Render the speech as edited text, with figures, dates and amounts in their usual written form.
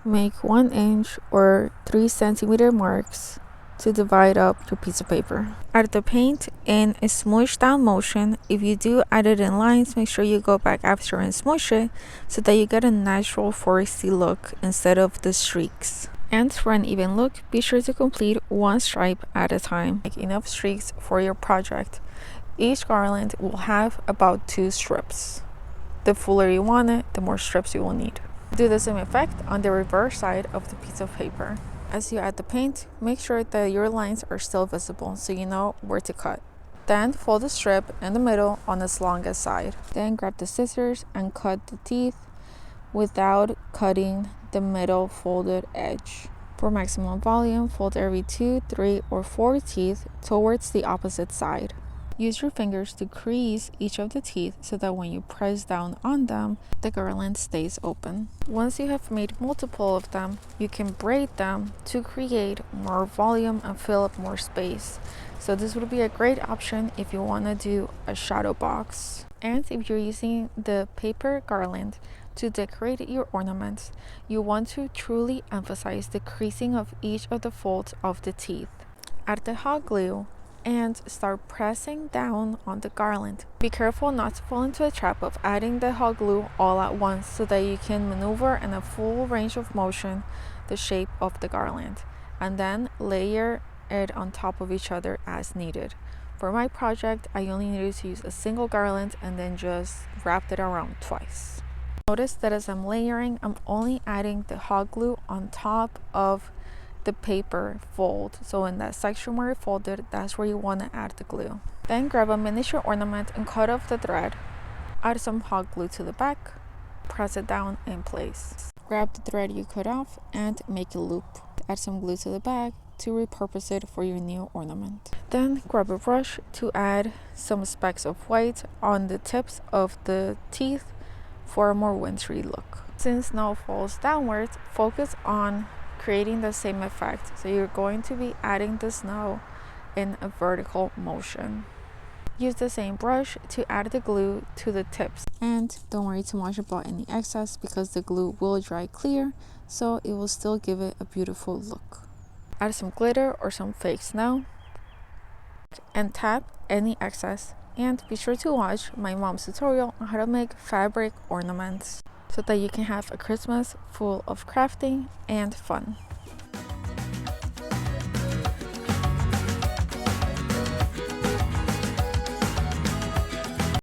Make 1 inch or 3 centimeter marks to divide up your piece of paper. Add the paint in a smoosh down motion. If you do add it in lines, make sure you go back after and smoosh it so that you get a natural foresty look instead of the streaks. And for an even look, be sure to complete 1 stripe at a time. Make enough streaks for your project. Each garland will have about 2 strips. The fuller you want it, the more strips you will need. Do the same effect on the reverse side of the piece of paper. As you add the paint, make sure that your lines are still visible so you know where to cut. Then fold the strip in the middle on its longest side. Then grab the scissors and cut the teeth without cutting the middle folded edge. For maximum volume, fold every 2, 3, or 4 teeth towards the opposite side. Use your fingers to crease each of the teeth so that when you press down on them, the garland stays open. Once you have made multiple of them, you can braid them to create more volume and fill up more space. So this would be a great option if you want to do a shadow box. And if you're using the paper garland to decorate your ornaments, you want to truly emphasize the creasing of each of the folds of the teeth. Add the hot glue and start pressing down on the garland. Be careful not to fall into a trap of adding the hot glue all at once so that you can maneuver in a full range of motion the shape of the garland, and then layer it on top of each other as needed. For my project, I only needed to use a single garland and then just wrapped it around twice. Notice that as I'm layering, I'm only adding the hot glue on top of the paper fold. So in that section where it folded, that's where you want to add the glue. Then grab a miniature ornament and cut off the thread. Add some hot glue to the back. Press it down in place. Grab the thread you cut off and make a loop. Add some glue to the back to repurpose it for your new ornament. Then grab a brush to add some specks of white on the tips of the teeth for a more wintry look. Since snow falls downwards, focus on creating the same effect. So you're going to be adding the snow in a vertical motion. Use the same brush to add the glue to the tips. And don't worry too much about any excess because the glue will dry clear, so it will still give it a beautiful look. Add some glitter or some fake snow and tap any excess. And be sure to watch my mom's tutorial on how to make fabric ornaments so that you can have a Christmas full of crafting and fun.